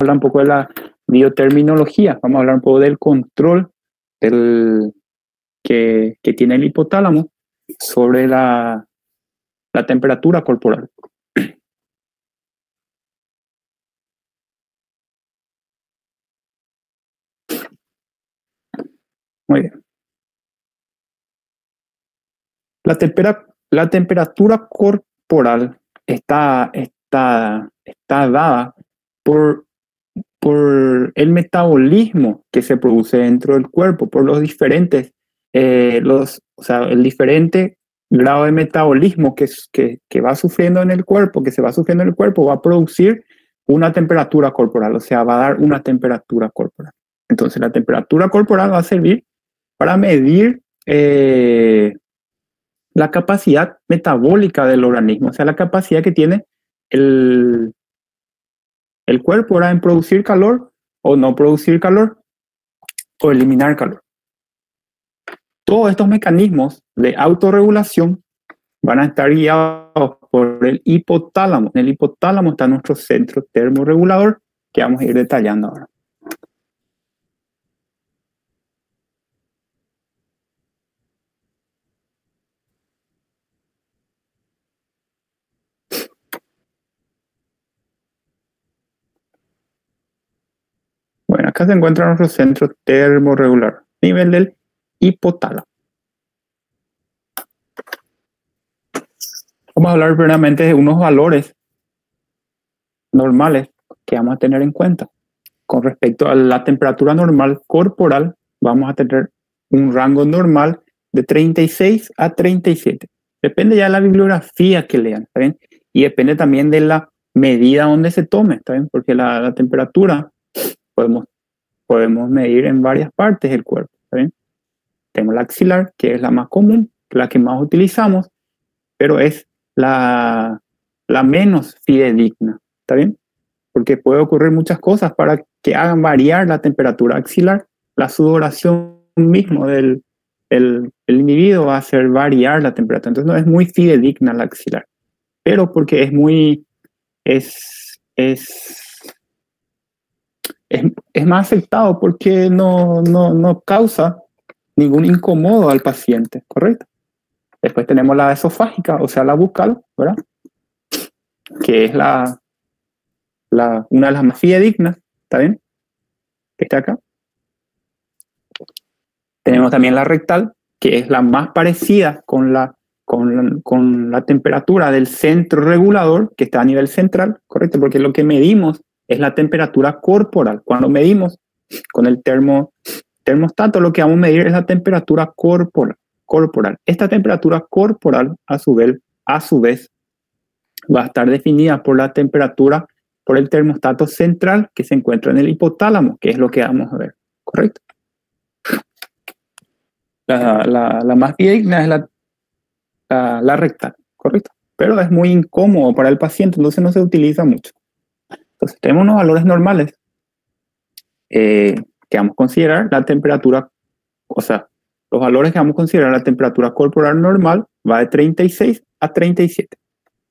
hablar un poco de la bioterminología, vamos a hablar un poco del control que tiene el hipotálamo sobre la temperatura corporal. Muy bien. La temperatura corporal está dada por el metabolismo que se produce dentro del cuerpo, por los diferentes, el diferente grado de metabolismo que va sufriendo en el cuerpo, va a producir una temperatura corporal, o sea, va a dar una temperatura corporal. Entonces, la temperatura corporal va a servir para medir la capacidad metabólica del organismo, o sea, la capacidad que tiene el cuerpo era en producir calor o no producir calor o eliminar calor. Todos estos mecanismos de autorregulación van a estar guiados por el hipotálamo. En el hipotálamo está nuestro centro termorregulador que vamos a ir detallando ahora. Bueno, acá se encuentra nuestro centro termorregular, nivel del hipotálamo. Vamos a hablar primeramente de unos valores normales que vamos a tener en cuenta. Con respecto a la temperatura normal corporal, vamos a tener un rango normal de 36 a 37. Depende ya de la bibliografía que lean, ¿está bien? Y depende también de la medida donde se tome, ¿está bien? Porque la temperatura podemos medir en varias partes del cuerpo, ¿está bien? Tenemos la axilar, que es la más común, la que más utilizamos, pero es la menos fidedigna, ¿está bien? Porque puede ocurrir muchas cosas para que hagan variar la temperatura axilar. La sudoración mismo del individuo va a hacer variar la temperatura. Entonces no es muy fidedigna la axilar. Pero porque es más aceptado porque no causa ningún incomodo al paciente, ¿correcto? Después tenemos la esofágica, o sea, la bucal, ¿verdad? Que es una de las más fidedignas, ¿está bien? Que está acá. Tenemos también la rectal, que es la más parecida con la temperatura del centro regulador, que está a nivel central, ¿correcto? Porque lo que medimos es la temperatura corporal. Cuando medimos con el termostato, lo que vamos a medir es la temperatura corporal. Esta temperatura corporal, a su vez, va a estar definida por la temperatura, por el termostato central que se encuentra en el hipotálamo, que es lo que vamos a ver, ¿correcto? La más fidedigna es la rectal, ¿correcto? Pero es muy incómodo para el paciente, entonces no se utiliza mucho. Entonces tenemos unos valores normales que vamos a considerar la temperatura, o sea, los valores que vamos a considerar la temperatura corporal normal va de 36 a 37.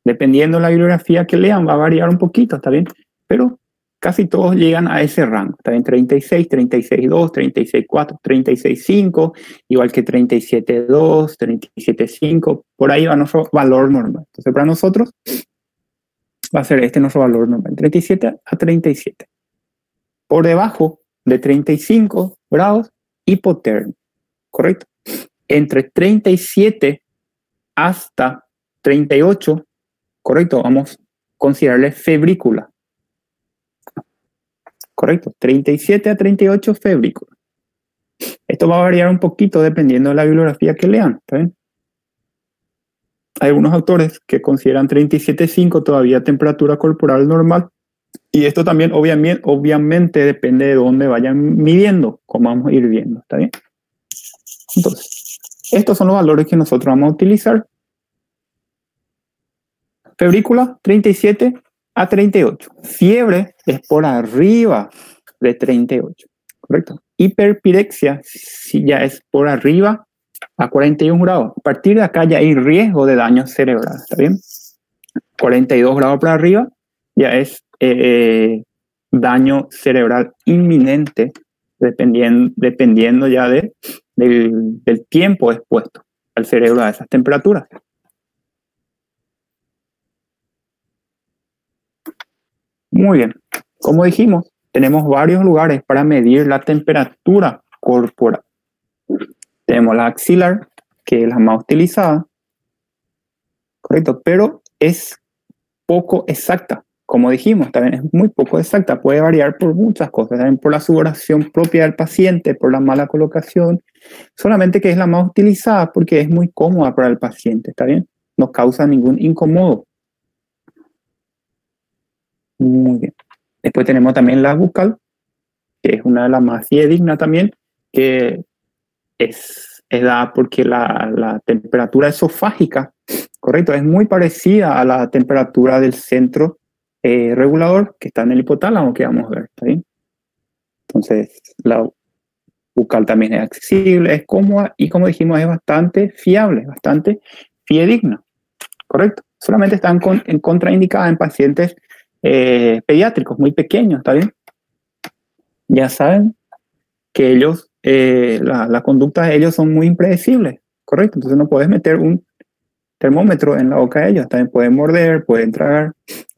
Dependiendo de la bibliografía que lean, va a variar un poquito, ¿está bien? Pero casi todos llegan a ese rango, ¿está bien? 36, 36.2, 36.4, 36.5, igual que 37.2, 37.5, por ahí va nuestro valor normal. Entonces, para nosotros va a ser este nuestro valor normal, 37 a 37. Por debajo de 35 grados, hipotermia, ¿correcto? Entre 37 hasta 38, correcto, vamos a considerarle febrícula. Correcto, 37 a 38 febrícula. Esto va a variar un poquito dependiendo de la bibliografía que lean, ¿está bien? Hay algunos autores que consideran 37.5 todavía temperatura corporal normal, y esto también obviamente depende de dónde vayan midiendo, como vamos a ir viendo, ¿está bien? Entonces, estos son los valores que nosotros vamos a utilizar. Febrícula, 37 a 38. Fiebre es por arriba de 38, ¿correcto? Hiperpirexia, si ya es por arriba a 41 grados. A partir de acá ya hay riesgo de daño cerebral, ¿está bien? 42 grados para arriba ya es daño cerebral inminente, dependiendo ya del tiempo expuesto al cerebro a esas temperaturas. Muy bien. Como dijimos, tenemos varios lugares para medir la temperatura corporal. Tenemos la axilar, que es la más utilizada, correcto, pero es poco exacta. Como dijimos, también es muy poco exacta, puede variar por muchas cosas, también por la sudoración propia del paciente, por la mala colocación, solamente que es la más utilizada porque es muy cómoda para el paciente, ¿está bien? No causa ningún incómodo. Muy bien. Después tenemos también la bucal, que es una de las más fidedignas también, que es dada porque la temperatura esofágica, correcto, es muy parecida a la temperatura del centro regulador que está en el hipotálamo, que vamos a ver, ¿está bien? Entonces, la bucal también es accesible, es cómoda y, como dijimos, es bastante fiable, bastante fidedigna, correcto. Solamente están en contraindicada en pacientes pediátricos muy pequeños, ¿está bien? Ya saben que ellos, la conducta de ellos son muy impredecibles, correcto. Entonces no puedes meter un termómetro en la boca de ellos, también pueden morder, pueden tragar,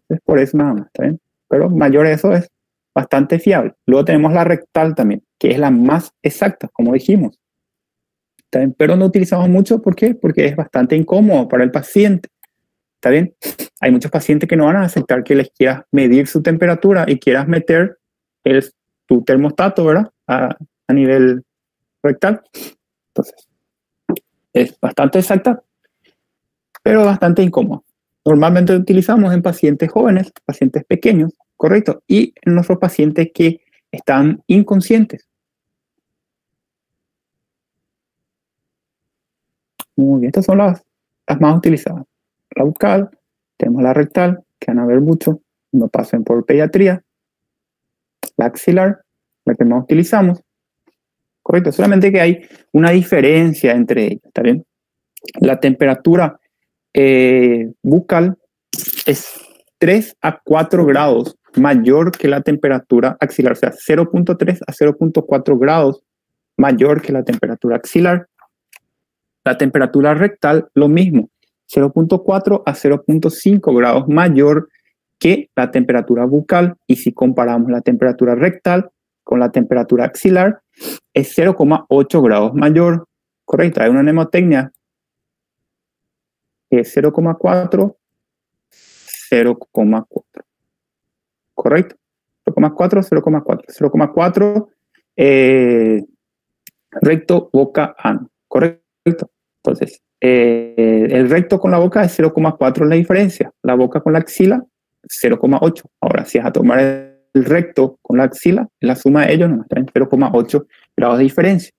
es por eso nada más, ¿está bien? Pero mayor eso es bastante fiable. Luego tenemos la rectal también, que es la más exacta, como dijimos, ¿está bien? Pero no utilizamos mucho, ¿por qué? Porque es bastante incómodo para el paciente, ¿está bien? Hay muchos pacientes que no van a aceptar que les quieras medir su temperatura y quieras meter tu termostato, ¿verdad? A nivel rectal. Entonces, es bastante exacta, pero bastante incómoda. Normalmente utilizamos en pacientes jóvenes, pacientes pequeños, correcto, y en nuestros pacientes que están inconscientes. Muy bien, estas son las más utilizadas. La bucal, tenemos la rectal, que van a ver mucho, no pasen por pediatría. La axilar, la que más utilizamos, correcto, solamente que hay una diferencia entre ellas, ¿está bien? La temperatura bucal es 3 a 4 grados mayor que la temperatura axilar, o sea, 0.3 a 0.4 grados mayor que la temperatura axilar. La temperatura rectal, lo mismo, 0.4 a 0.5 grados mayor que la temperatura bucal. Y si comparamos la temperatura rectal con la temperatura axilar, es 0.8 grados mayor. Correcto, hay una mnemotecnia que es 0.4, 0.4. Correcto, 0.4, 0.4, 0.4 recto, boca, ano. Correcto. Entonces, el recto con la boca es 0.4 la diferencia, la boca con la axila 0.8. Ahora, si es a tomar el recto con la axila, la suma de ellos nos está en 0.8 grados de diferencia.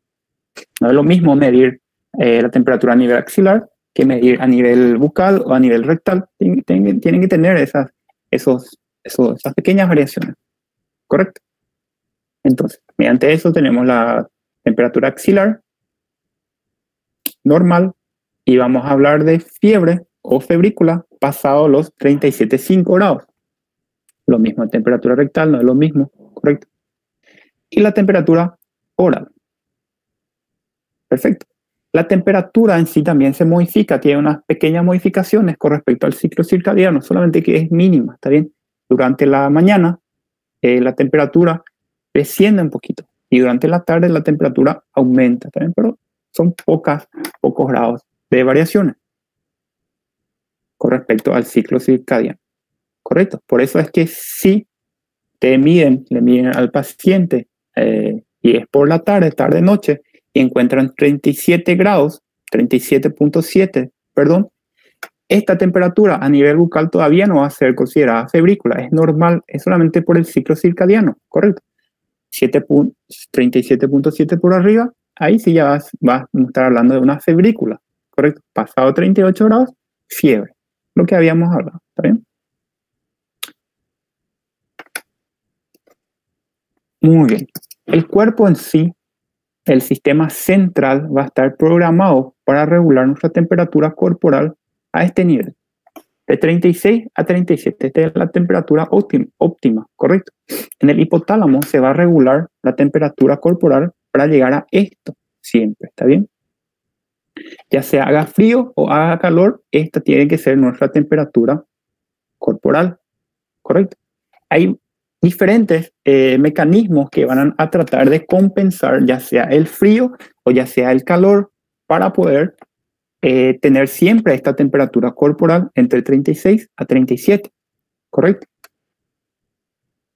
No es lo mismo medir la temperatura a nivel axilar que medir a nivel bucal o a nivel rectal. Tienen que tener esas pequeñas variaciones. ¿Correcto? Entonces, mediante eso tenemos la temperatura axilar normal y vamos a hablar de fiebre o febrícula pasado los 37,5 grados. Lo mismo, temperatura rectal no es lo mismo, ¿correcto? Y la temperatura oral. Perfecto. La temperatura en sí también se modifica, tiene unas pequeñas modificaciones con respecto al ciclo circadiano, solamente que es mínima, ¿está bien? Durante la mañana la temperatura desciende un poquito y durante la tarde la temperatura aumenta, ¿está bien? Pero son pocos grados de variaciones con respecto al ciclo circadiano, ¿correcto? Por eso es que si le miden al paciente y es por la tarde, noche, y encuentran 37 grados, 37.7, perdón, esta temperatura a nivel bucal todavía no va a ser considerada febrícula, es normal, es solamente por el ciclo circadiano, ¿correcto? 37.7 por arriba, ahí sí ya vas a estar hablando de una febrícula, ¿correcto? Pasado 38 grados, fiebre, lo que habíamos hablado, ¿está bien? Muy bien. El cuerpo en sí, el sistema central, va a estar programado para regular nuestra temperatura corporal a este nivel. De 36 a 37, esta es la temperatura óptima, ¿correcto? En el hipotálamo se va a regular la temperatura corporal para llegar a esto siempre, ¿está bien? Ya sea haga frío o haga calor, esta tiene que ser nuestra temperatura corporal, ¿correcto? Hay diferentes mecanismos que van a tratar de compensar ya sea el frío o ya sea el calor para poder tener siempre esta temperatura corporal entre 36 a 37, ¿correcto?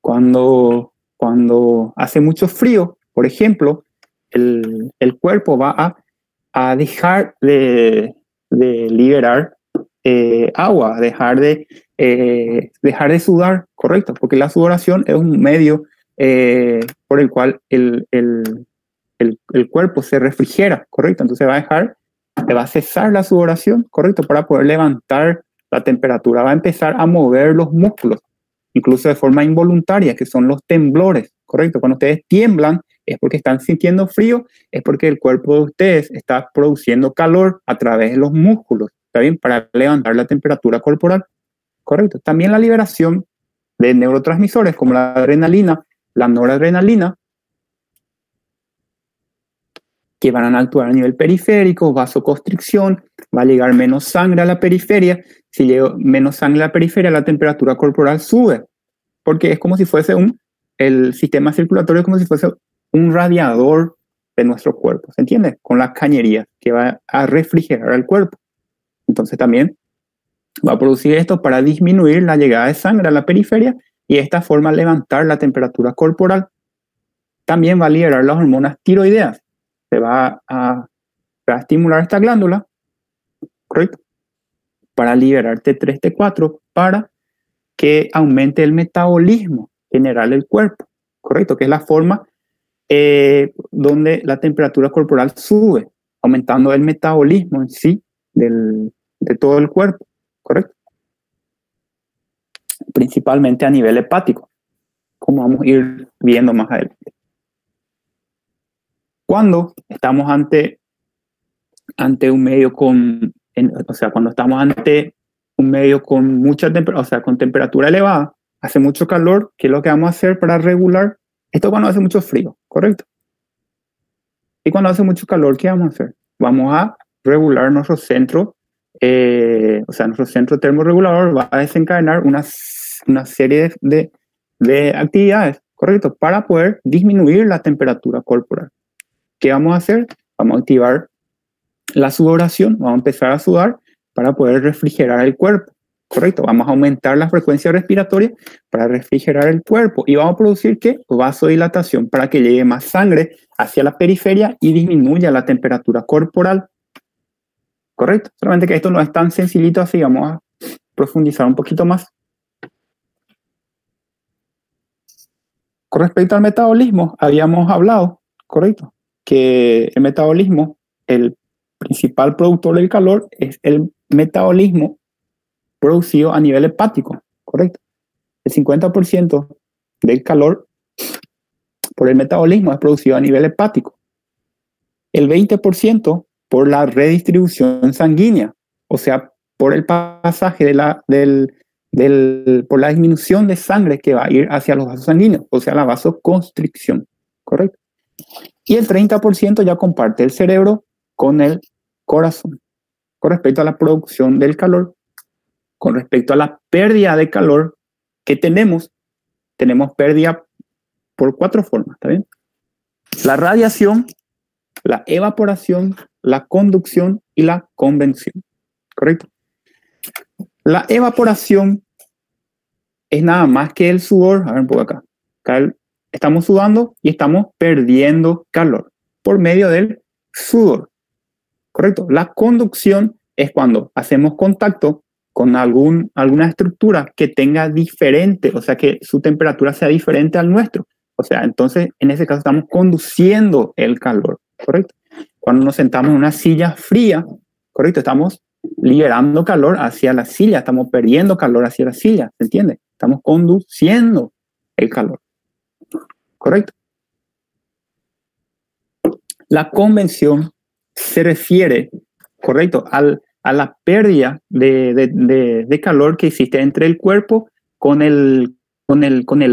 Cuando hace mucho frío, por ejemplo, el cuerpo va a dejar de liberar agua, dejar de sudar, ¿correcto? Porque la sudoración es un medio por el cual el cuerpo se refrigera, ¿correcto? Entonces va a cesar la sudoración, ¿correcto? Para poder levantar la temperatura, va a empezar a mover los músculos, incluso de forma involuntaria, que son los temblores, ¿correcto? Cuando ustedes tiemblan es porque están sintiendo frío, es porque el cuerpo de ustedes está produciendo calor a través de los músculos, ¿está bien? Para levantar la temperatura corporal, ¿correcto? También la liberación de neurotransmisores como la adrenalina, la noradrenalina, que van a actuar a nivel periférico, vasoconstricción, va a llegar menos sangre a la periferia. Si llega menos sangre a la periferia, la temperatura corporal sube, porque es como si fuese el sistema circulatorio es como si fuese un radiador de nuestro cuerpo, ¿se entiende? Con las cañerías que va a refrigerar el cuerpo. Entonces también va a producir esto para disminuir la llegada de sangre a la periferia y de esta forma levantar la temperatura corporal. También va a liberar las hormonas tiroideas. Se va a estimular esta glándula, ¿correcto? Para liberar T3, T4, para que aumente el metabolismo general del cuerpo, ¿correcto? Que es la forma donde la temperatura corporal sube, aumentando el metabolismo en sí de todo el cuerpo, ¿correcto? Principalmente a nivel hepático, como vamos a ir viendo más adelante. Cuando estamos ante un medio cuando estamos ante un medio con mucha temperatura, con temperatura elevada, hace mucho calor, ¿qué es lo que vamos a hacer para regular? Esto cuando hace mucho frío, ¿correcto? Y cuando hace mucho calor, ¿qué vamos a hacer? Vamos a regular nuestro centro, nuestro centro termorregulador va a desencadenar una serie de actividades, ¿correcto? Para poder disminuir la temperatura corporal. ¿Qué vamos a hacer? Vamos a activar la sudoración, vamos a empezar a sudar para poder refrigerar el cuerpo, ¿correcto? Vamos a aumentar la frecuencia respiratoria para refrigerar el cuerpo y vamos a producir ¿qué? Vasodilatación para que llegue más sangre hacia la periferia y disminuya la temperatura corporal, ¿correcto? Solamente que esto no es tan sencillito así, vamos a profundizar un poquito más. Con respecto al metabolismo, habíamos hablado, ¿correcto? Que el metabolismo, el principal productor del calor es el metabolismo producido a nivel hepático, ¿correcto? El 50% del calor por el metabolismo es producido a nivel hepático. El 20% por la redistribución sanguínea, o sea, por el pasaje por la disminución de sangre que va a ir hacia los vasos sanguíneos, o sea, la vasoconstricción, ¿correcto? Y el 30% ya comparte el cerebro con el corazón. Con respecto a la producción del calor, con respecto a la pérdida de calor que tenemos pérdida por 4 formas, ¿está bien? La radiación, la evaporación, la conducción y la convección, ¿correcto? La evaporación es nada más que el sudor. A ver un poco acá. Estamos sudando y estamos perdiendo calor por medio del sudor, ¿correcto? La conducción es cuando hacemos contacto con alguna estructura que tenga diferente, o sea, que su temperatura sea diferente al nuestro. O sea, entonces, en ese caso estamos conduciendo el calor, ¿correcto? Cuando nos sentamos en una silla fría, ¿correcto? Estamos liberando calor hacia la silla, estamos perdiendo calor hacia la silla, ¿se entiende? Estamos conduciendo el calor, ¿correcto? La convección se refiere, correcto, a a la pérdida de calor que existe entre el cuerpo con el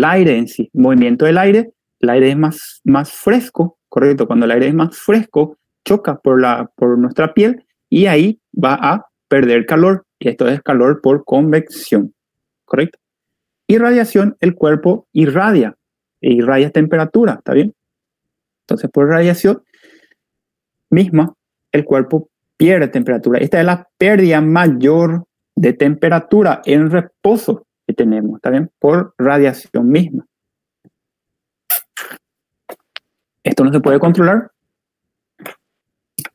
aire en sí, movimiento del aire. El aire es más fresco, correcto. Cuando el aire es más fresco, choca por nuestra piel y ahí va a perder calor. Y esto es calor por convección, correcto. Irradiación, el cuerpo irradia temperatura, ¿está bien? Entonces, por radiación misma, el cuerpo pierde temperatura. Esta es la pérdida mayor de temperatura en reposo que tenemos, ¿está bien? Por radiación misma. Esto no se puede controlar.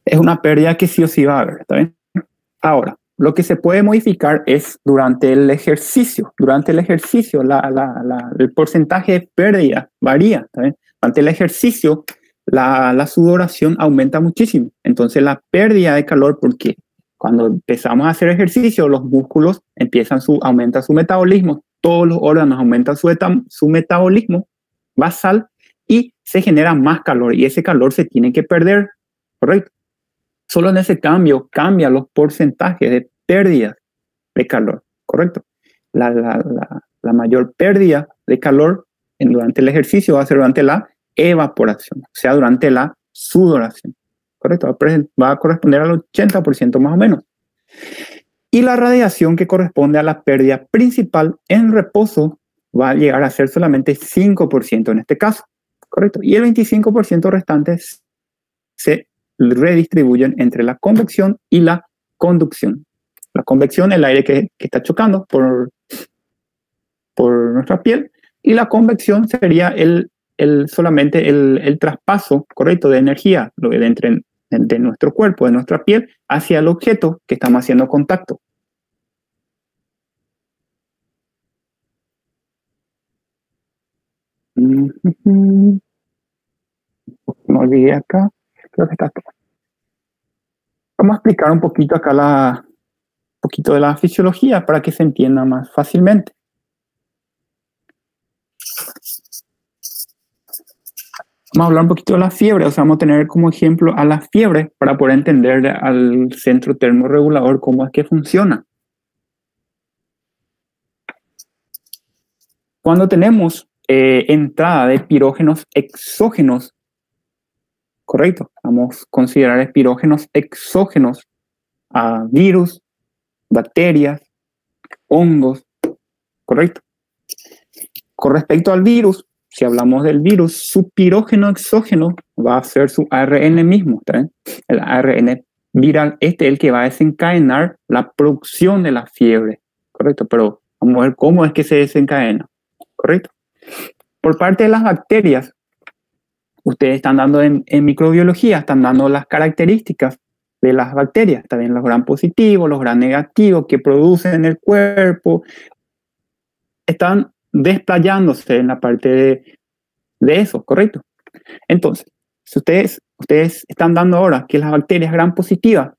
Es una pérdida que sí o sí va a haber, ¿está bien? Ahora, lo que se puede modificar es durante el ejercicio. Durante el ejercicio, el porcentaje de pérdida varía, ¿está bien? Durante el ejercicio, la sudoración aumenta muchísimo. Entonces, la pérdida de calor, porque cuando empezamos a hacer ejercicio, los músculos aumenta su metabolismo, todos los órganos aumentan su metabolismo basal y se genera más calor. Y ese calor se tiene que perder, ¿correcto? Solo en ese cambio cambia los porcentajes de pérdida de calor, ¿correcto? La mayor pérdida de calor durante el ejercicio va a ser durante la evaporación, o sea, durante la sudoración, ¿correcto? Va a corresponder al 80% más o menos. Y la radiación que corresponde a la pérdida principal en reposo va a llegar a ser solamente 5% en este caso, ¿correcto? Y el 25% restante se redistribuyen entre la convección y la conducción. La convección, el aire que está chocando por nuestra piel, y la convección sería solamente el traspaso, correcto, de energía de nuestro cuerpo, de nuestra piel, hacia el objeto que estamos haciendo contacto. Me olvidé acá. Creo que está acá. Vamos a explicar un poquito acá un poquito de la fisiología para que se entienda más fácilmente. Vamos a hablar un poquito de la fiebre, o sea, vamos a tener como ejemplo a la fiebre para poder entender al centro termorregulador cómo es que funciona. Cuando tenemos entrada de pirógenos exógenos, correcto, vamos a considerar pirógenos exógenos a virus, bacterias, hongos, correcto. Con respecto al virus, si hablamos del virus, su pirógeno exógeno va a ser su ARN mismo, ¿está bien? El ARN viral, es el que va a desencadenar la producción de la fiebre, correcto, pero vamos a ver cómo es que se desencadena, correcto. Por parte de las bacterias, ustedes están dando en microbiología, están dando las características de las bacterias, también los gram positivos, los gram negativos que producen en el cuerpo, están desplayándose en la parte de eso, ¿correcto? Entonces, si ustedes están dando ahora que las bacterias gram positivas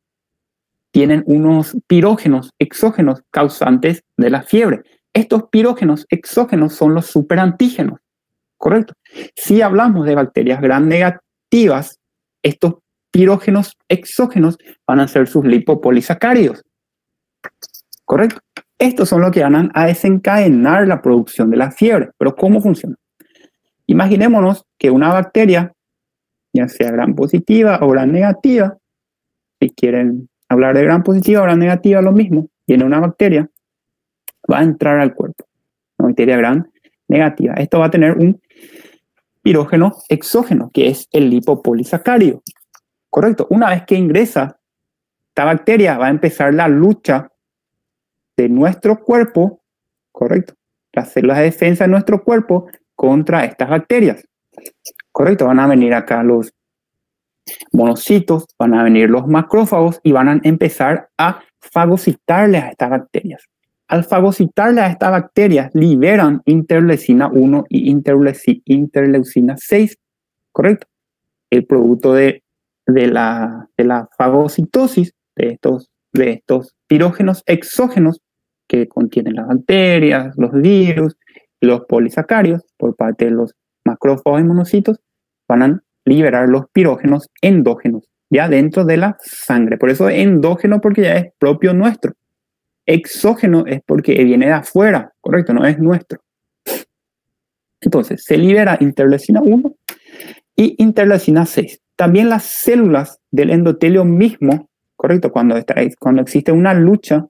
tienen unos pirógenos exógenos causantes de la fiebre. Estos pirógenos exógenos son los superantígenos, ¿correcto? Si hablamos de bacterias gram negativas, estos pirógenos exógenos van a ser sus lipopolisacáridos, ¿correcto? Estos son los que van a desencadenar la producción de la fiebre. Pero ¿cómo funciona? Imaginémonos que una bacteria, ya sea gram positiva o gram negativa, si quieren hablar de gram positiva o gram negativa, lo mismo, tiene una bacteria, va a entrar al cuerpo, una bacteria gram negativa. Esto va a tener un pirógeno exógeno, que es el lipopolisacárido, ¿correcto? Una vez que ingresa, esta bacteria va a empezar la lucha de nuestro cuerpo, correcto, las células de defensa de nuestro cuerpo contra estas bacterias, correcto. Van a venir acá los monocitos, van a venir los macrófagos y van a empezar a fagocitarle a estas bacterias. Al fagocitarle a estas bacterias, liberan interleucina 1 y interleucina 6, correcto. El producto de la fagocitosis de estos pirógenos exógenos que contienen las bacterias, los virus, los polisacáridos por parte de los macrófagos y monocitos, van a liberar los pirógenos endógenos. ya dentro de la sangre. Por eso es endógeno, porque ya es propio nuestro. Exógeno es porque viene de afuera, correcto, no es nuestro. Entonces, se libera interleucina 1 y interleucina 6. También las células del endotelio mismo, correcto, cuando existe una lucha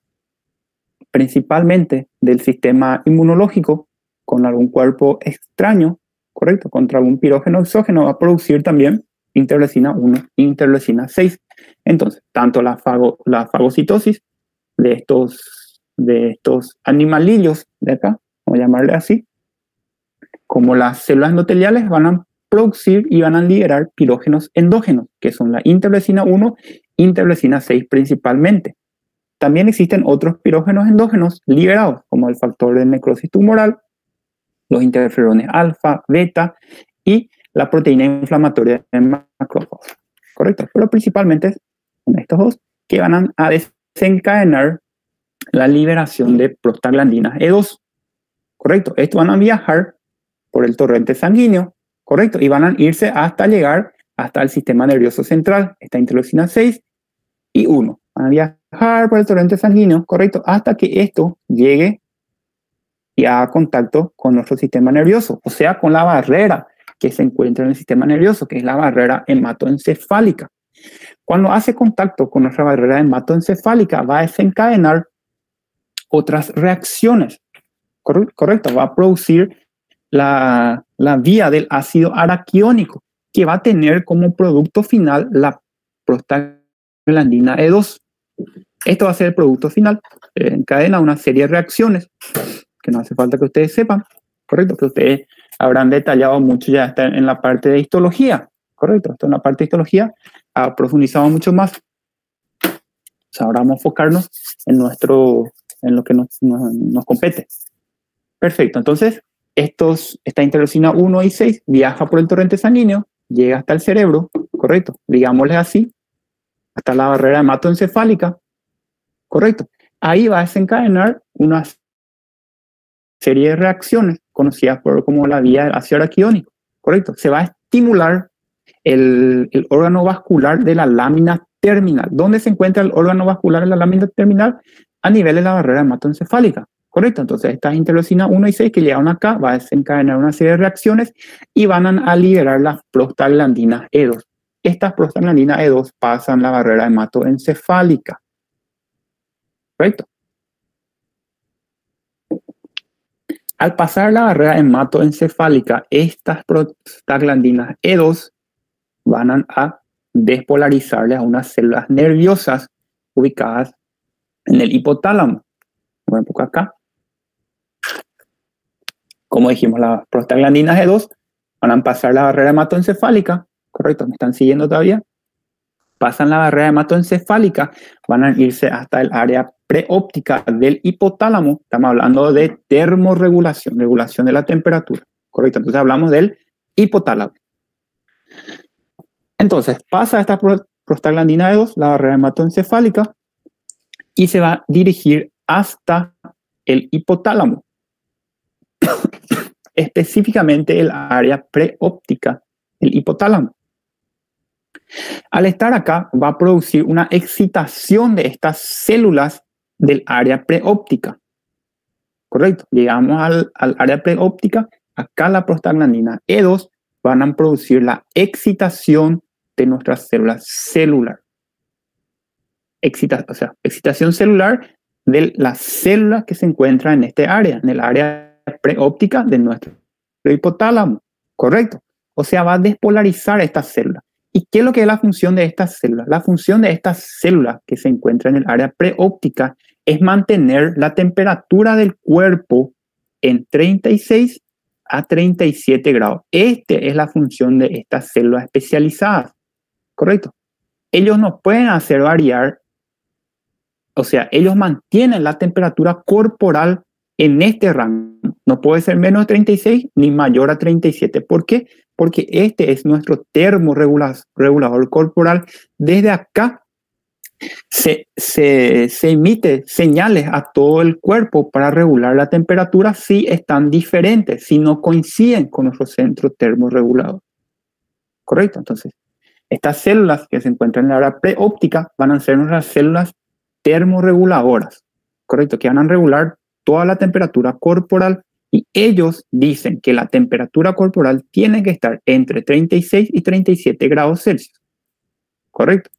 principalmente del sistema inmunológico con algún cuerpo extraño, correcto, contra algún pirógeno exógeno, va a producir también interleucina 1 e interleucina 6. Entonces, tanto la fagocitosis de estos animalillos de acá, vamos a llamarle así, como las células endoteliales van a producir y van a liberar pirógenos endógenos, que son la interleucina 1 e interleucina 6 principalmente. También existen otros pirógenos endógenos liberados, como el factor de necrosis tumoral, los interferones alfa, beta y la proteína inflamatoria de macrófagos. ¿Correcto? Pero principalmente son estos dos que van a desencadenar la liberación de prostaglandinas E2. ¿Correcto? Estos van a viajar por el torrente sanguíneo, ¿correcto? Y van a irse hasta llegar hasta el sistema nervioso central, esta interleucina 6 y 1. Van a viajar por el torrente sanguíneo, ¿correcto? Hasta que esto llegue y haga contacto con nuestro sistema nervioso, o sea, con la barrera que se encuentra en el sistema nervioso, que es la barrera hematoencefálica. Cuando hace contacto con nuestra barrera hematoencefálica, va a desencadenar otras reacciones, ¿correcto? Va a producir la vía del ácido araquiónico, que va a tener como producto final la prostaglandina E2. Esto va a ser el producto final. Encadena una serie de reacciones que no hace falta que ustedes sepan, ¿correcto? Que ustedes habrán detallado mucho ya está en la parte de histología, ¿correcto? Esto en la parte de histología ha profundizado mucho más. O sea, ahora vamos a enfocarnos en lo que nos compete. Perfecto, entonces esta interleucina 1 y 6 viaja por el torrente sanguíneo, llega hasta el cerebro, correcto, digámosle así, hasta la barrera hematoencefálica, correcto. Ahí va a desencadenar una serie de reacciones conocidas como la vía del ácido araquiónico, correcto. Se va a estimular el órgano vascular de la lámina terminal. ¿Dónde se encuentra el órgano vascular de la lámina terminal? A nivel de la barrera hematoencefálica. Correcto, entonces estas interleucinas 1 y 6 que llegaron acá va a desencadenar una serie de reacciones y van a liberar las prostaglandinas E2. Estas prostaglandinas E2 pasan la barrera hematoencefálica. Correcto. Al pasar la barrera hematoencefálica, estas prostaglandinas E2 van a despolarizarle a unas células nerviosas ubicadas en el hipotálamo. Voy un poco acá. Como dijimos, las prostaglandinas E2 van a pasar la barrera hematoencefálica, ¿correcto? ¿Me están siguiendo todavía? Pasan la barrera hematoencefálica, van a irse hasta el área preóptica del hipotálamo. Estamos hablando de termorregulación, regulación de la temperatura, ¿correcto? Entonces hablamos del hipotálamo. Entonces pasa esta prostaglandina E2, la barrera hematoencefálica, y se va a dirigir hasta el hipotálamo. Específicamente el área preóptica del hipotálamo. Al estar acá va a producir una excitación de estas células del área preóptica. Correcto, llegamos al área preóptica, acá la prostaglandina E2 van a producir la excitación de nuestras células celular. Excitación celular de las células que se encuentran en este área, en el área preóptica de nuestro hipotálamo, correcto. O sea, va a despolarizar estas células. ¿Y qué es lo que es la función de estas células? La función de estas células que se encuentran en el área preóptica es mantener la temperatura del cuerpo en 36 a 37 grados. Esta es la función de estas células especializadas, correcto. Ellos no pueden hacer variar, o sea, ellos mantienen la temperatura corporal en este rango. No puede ser menos de 36 ni mayor a 37. ¿Por qué? Porque este es nuestro termorregulador corporal. Desde acá se emite señales a todo el cuerpo para regular la temperatura si están diferentes, si no coinciden con nuestro centro termorregulador. ¿Correcto? Entonces, Estas células que se encuentran en la área preóptica van a ser nuestras células termorreguladoras, ¿correcto? Que van a regular toda la temperatura corporal y ellos dicen que la temperatura corporal tiene que estar entre 36 y 37 grados Celsius, ¿correcto?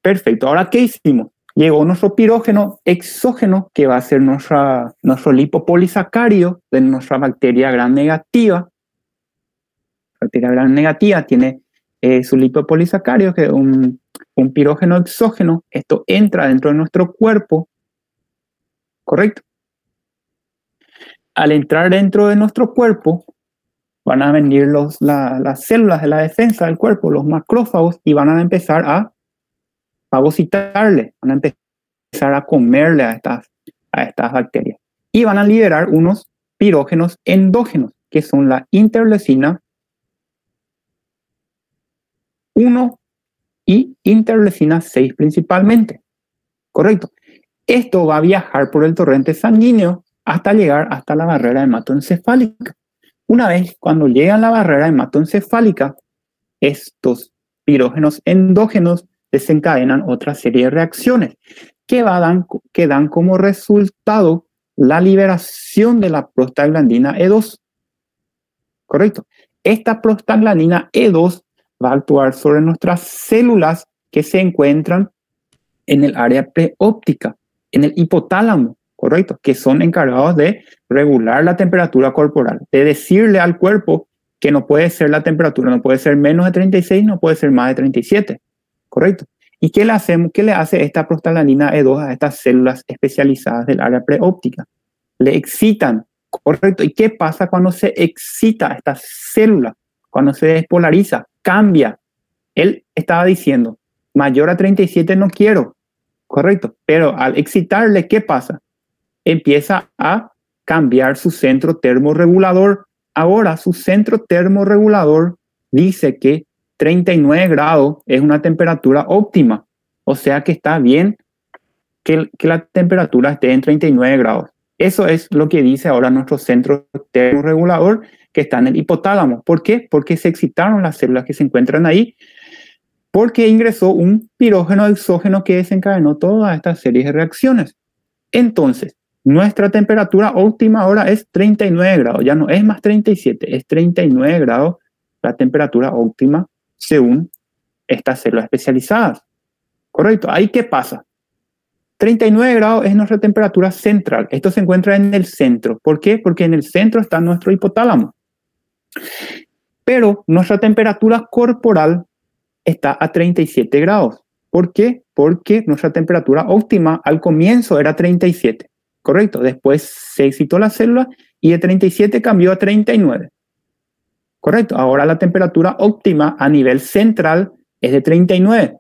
Perfecto. Ahora, ¿qué hicimos? Llegó nuestro pirógeno exógeno, que va a ser nuestro lipopolisacárido de nuestra bacteria gram negativa. La bacteria gram negativa tiene su lipopolisacárido, que es un pirógeno exógeno. Esto entra dentro de nuestro cuerpo, ¿correcto? Al entrar dentro de nuestro cuerpo, van a venir las células de la defensa del cuerpo, los macrófagos, y van a empezar a fagocitarle, van a empezar a comerle a estas bacterias. Y van a liberar unos pirógenos endógenos, que son la interleucina 1 y interleucina 6 principalmente. ¿Correcto? Esto va a viajar por el torrente sanguíneo hasta llegar hasta la barrera hematoencefálica. Una vez cuando llega a la barrera hematoencefálica, estos pirógenos endógenos desencadenan otra serie de reacciones que dan como resultado la liberación de la prostaglandina E2. ¿Correcto? Esta prostaglandina E2 va a actuar sobre nuestras células que se encuentran en el área preóptica, en el hipotálamo, ¿correcto? Que son encargados de regular la temperatura corporal, de decirle al cuerpo que no puede ser la temperatura, no puede ser menos de 36, no puede ser más de 37, ¿correcto? ¿Y qué le hace esta prostaglandina E2 a estas células especializadas del área preóptica? Le excitan, ¿correcto? ¿Y qué pasa cuando se excita esta célula? Cuando se despolariza, cambia. Él estaba diciendo, mayor a 37 no quiero, ¿correcto? Pero al excitarle, ¿qué pasa? Empieza a cambiar su centro termorregulador. Ahora su centro termorregulador dice que 39 grados es una temperatura óptima. O sea que está bien que la temperatura esté en 39 grados. Eso es lo que dice ahora nuestro centro termorregulador que está en el hipotálamo. ¿Por qué? Porque se excitaron las células que se encuentran ahí, porque ingresó un pirógeno exógeno que desencadenó toda esta serie de reacciones. Entonces, nuestra temperatura óptima ahora es 39 grados, ya no es más 37, es 39 grados la temperatura óptima según estas células especializadas. ¿Correcto? ¿Ahí qué pasa? 39 grados es nuestra temperatura central. Esto se encuentra en el centro. ¿Por qué? Porque en el centro está nuestro hipotálamo. Pero nuestra temperatura corporal está a 37 grados. ¿Por qué? Porque nuestra temperatura óptima al comienzo era 37. ¿Correcto? Después se excitó la célula y de 37 cambió a 39. ¿Correcto? Ahora la temperatura óptima a nivel central es de 39.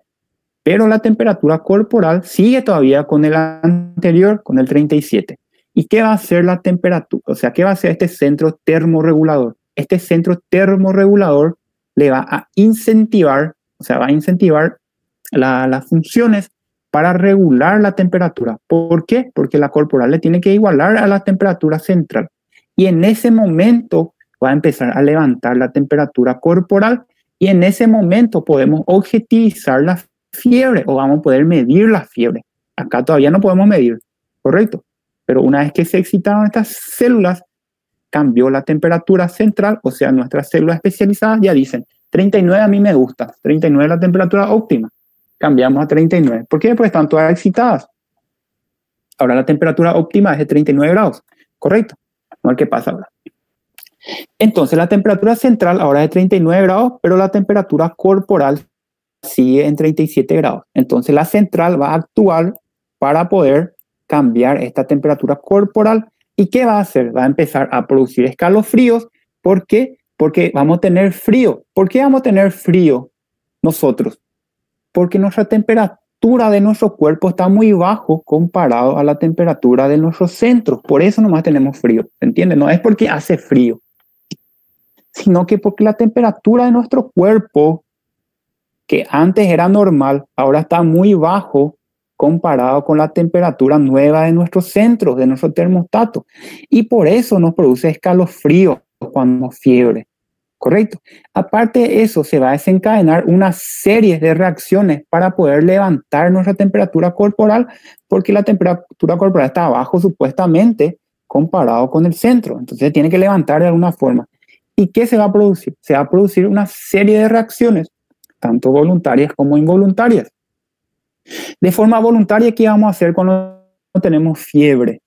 Pero la temperatura corporal sigue todavía con el anterior, con el 37. ¿Y qué va a hacer la temperatura? O sea, ¿qué va a hacer este centro termorregulador? Este centro termorregulador le va a incentivar, o sea, va a incentivar las funciones para regular la temperatura. ¿Por qué? Porque la corporal le tiene que igualar a la temperatura central. Y en ese momento va a empezar a levantar la temperatura corporal y en ese momento podemos objetivizar la fiebre o vamos a poder medir la fiebre. Acá todavía no podemos medir, ¿correcto? Pero una vez que se excitaron estas células, cambió la temperatura central, o sea, nuestras células especializadas ya dicen, 39 a mí me gusta, 39 es la temperatura óptima. Cambiamos a 39. ¿Por qué? Porque están todas excitadas. Ahora la temperatura óptima es de 39 grados, ¿correcto? No, ¿qué pasa ahora? Entonces la temperatura central ahora es de 39 grados, pero la temperatura corporal sigue en 37 grados. Entonces la central va a actuar para poder cambiar esta temperatura corporal. ¿Y qué va a hacer? Va a empezar a producir escalofríos. ¿Por qué? Porque vamos a tener frío. ¿Por qué vamos a tener frío nosotros? Porque nuestra temperatura de nuestro cuerpo está muy bajo comparado a la temperatura de nuestros centros. Por eso nomás tenemos frío. ¿Se entiende? No es porque hace frío, sino que porque la temperatura de nuestro cuerpo, que antes era normal, ahora está muy bajo comparado con la temperatura nueva de nuestros centros, de nuestro termostato. Y por eso nos produce escalofrío cuando tenemos fiebre. Correcto. Aparte de eso, se va a desencadenar una serie de reacciones para poder levantar nuestra temperatura corporal, porque la temperatura corporal está abajo supuestamente comparado con el centro. Entonces tiene que levantar de alguna forma. ¿Y qué se va a producir? Se va a producir una serie de reacciones, tanto voluntarias como involuntarias. De forma voluntaria, ¿qué vamos a hacer cuando tenemos fiebre?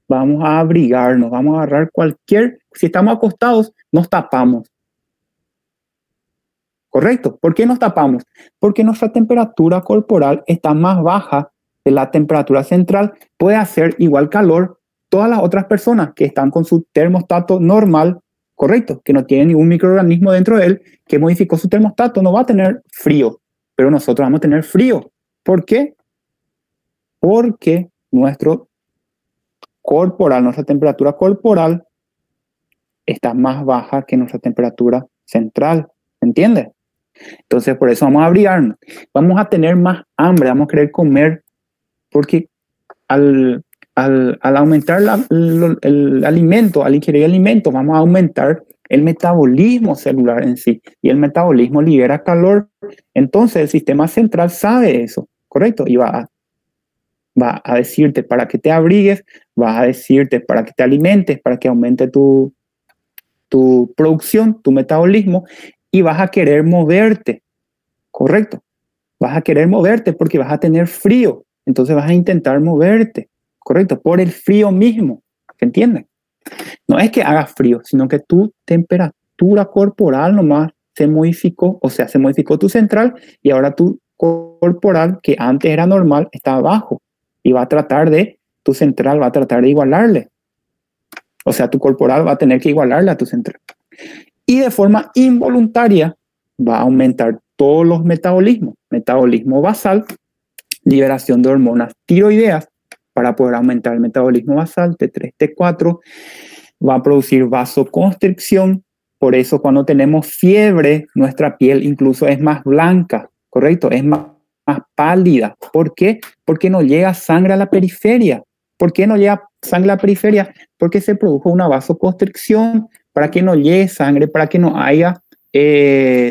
Vamos a abrigarnos, vamos a agarrar si estamos acostados, nos tapamos. ¿Correcto? ¿Por qué nos tapamos? Porque nuestra temperatura corporal está más baja de la temperatura central. Puede hacer igual calor todas las otras personas que están con su termostato normal, correcto, que no tiene ningún microorganismo dentro de él, que modificó su termostato, no va a tener frío, pero nosotros vamos a tener frío. ¿Por qué? Porque nuestra temperatura corporal está más baja que nuestra temperatura central. ¿Entiendes? Entonces, por eso vamos a abrigarnos. Vamos a tener más hambre, vamos a querer comer, porque al aumentar el alimento, al ingerir alimentos, vamos a aumentar el metabolismo celular en sí. Y el metabolismo libera calor. Entonces, el sistema central sabe eso, ¿correcto? Y va a decirte para que te abrigues, va a decirte para que te alimentes, para que aumente tu producción, tu metabolismo, y vas a querer moverte, ¿correcto? Vas a querer moverte porque vas a tener frío, entonces vas a intentar moverte, ¿correcto? Por el frío mismo, ¿se entiende? No es que haga frío, sino que tu temperatura corporal nomás se modificó, o sea, se modificó tu central y ahora tu corporal, que antes era normal, está abajo y tu central va a tratar de igualarle. O sea, tu corporal va a tener que igualarle a tu central. Y de forma involuntaria va a aumentar todos los metabolismos. Metabolismo basal, liberación de hormonas tiroideas para poder aumentar el metabolismo basal, T3, T4. Va a producir vasoconstricción. Por eso cuando tenemos fiebre, nuestra piel incluso es más blanca, ¿correcto? Es más pálida. ¿Por qué? Porque no llega sangre a la periferia. ¿Por qué no llega sangre a la periferia? Porque se produjo una vasoconstricción para que no llegue sangre, para que no haya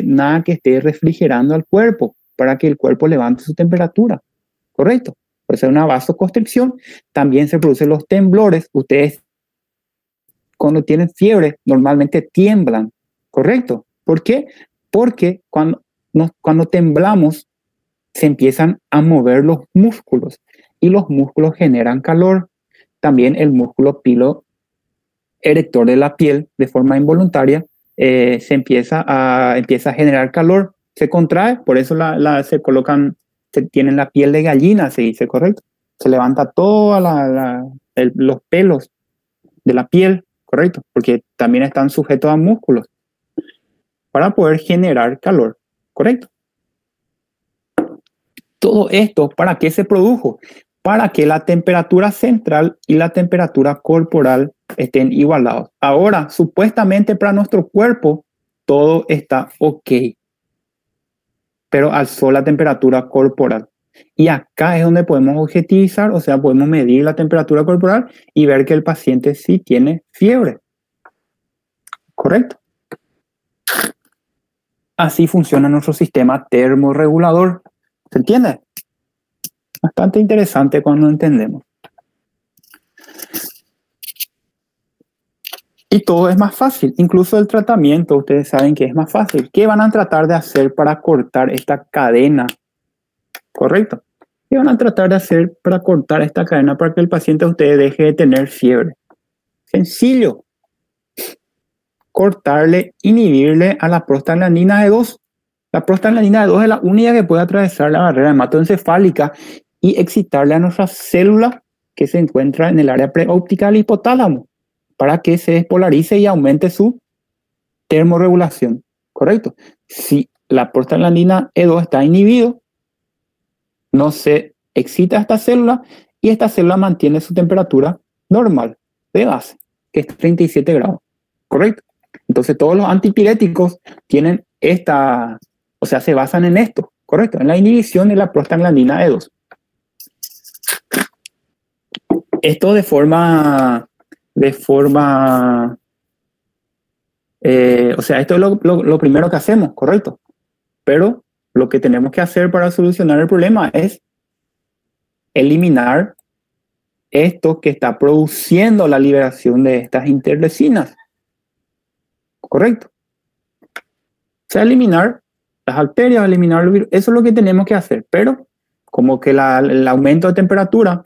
nada que esté refrigerando al cuerpo, para que el cuerpo levante su temperatura, ¿correcto? Puede ser una vasoconstricción. También se producen los temblores. Ustedes cuando tienen fiebre normalmente tiemblan, ¿correcto? ¿Por qué? Porque cuando temblamos se empiezan a mover los músculos y los músculos generan calor. También el músculo piloerector de la piel, de forma involuntaria, se empieza a generar calor, se contrae, por eso tienen la piel de gallina, se dice, ¿correcto? Se levanta todos los pelos de la piel, ¿correcto? Porque también están sujetos a músculos para poder generar calor, ¿correcto? Todo esto, ¿para qué se produjo? Para que la temperatura central y la temperatura corporal estén igualados. Ahora, supuestamente para nuestro cuerpo, todo está ok, pero alzó la temperatura corporal. Y acá es donde podemos objetivizar, o sea, podemos medir la temperatura corporal y ver que el paciente sí tiene fiebre. ¿Correcto? Así funciona nuestro sistema termorregulador. ¿Se entiende? Bastante interesante cuando entendemos. Y todo es más fácil, incluso el tratamiento, ustedes saben que es más fácil. ¿Qué van a tratar de hacer para cortar esta cadena? ¿Correcto? ¿Qué van a tratar de hacer para cortar esta cadena para que el paciente de ustedes deje de tener fiebre? Sencillo. Cortarle, inhibirle a la prostaglandina E2. La prostaglandina E2 es la única que puede atravesar la barrera hematoencefálica y excitarle a nuestra célula que se encuentra en el área preóptica del hipotálamo para que se despolarice y aumente su termorregulación. ¿Correcto? Si la prostaglandina E2 está inhibido, no se excita esta célula y esta célula mantiene su temperatura normal de base, que es 37 grados. ¿Correcto? Entonces todos los antipiréticos tienen se basan en esto, ¿correcto? En la inhibición de la prostaglandina E2. Esto de forma O sea, esto es lo primero que hacemos, correcto. Pero lo que tenemos que hacer para solucionar el problema es eliminar esto que está produciendo la liberación de estas interleucinas. Correcto. O sea, eliminar las bacterias, eliminar el virus. Eso es lo que tenemos que hacer. Pero como que el aumento de temperatura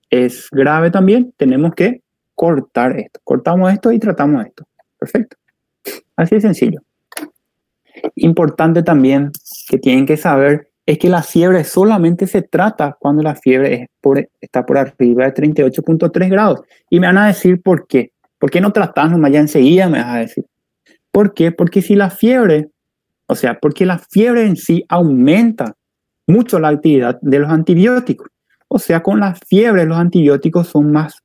es grave también, tenemos que cortar esto. Cortamos esto y tratamos esto. Perfecto. Así de sencillo. Importante también que tienen que saber es que la fiebre solamente se trata cuando la fiebre está por arriba de 38.3 grados. Y me van a decir por qué. ¿Por qué no tratas nomás ya enseguida? Me vas a decir. ¿Por qué? Porque si la fiebre, o sea, porque la fiebre en sí aumenta mucho la actividad de los antibióticos. O sea, con la fiebre los antibióticos son más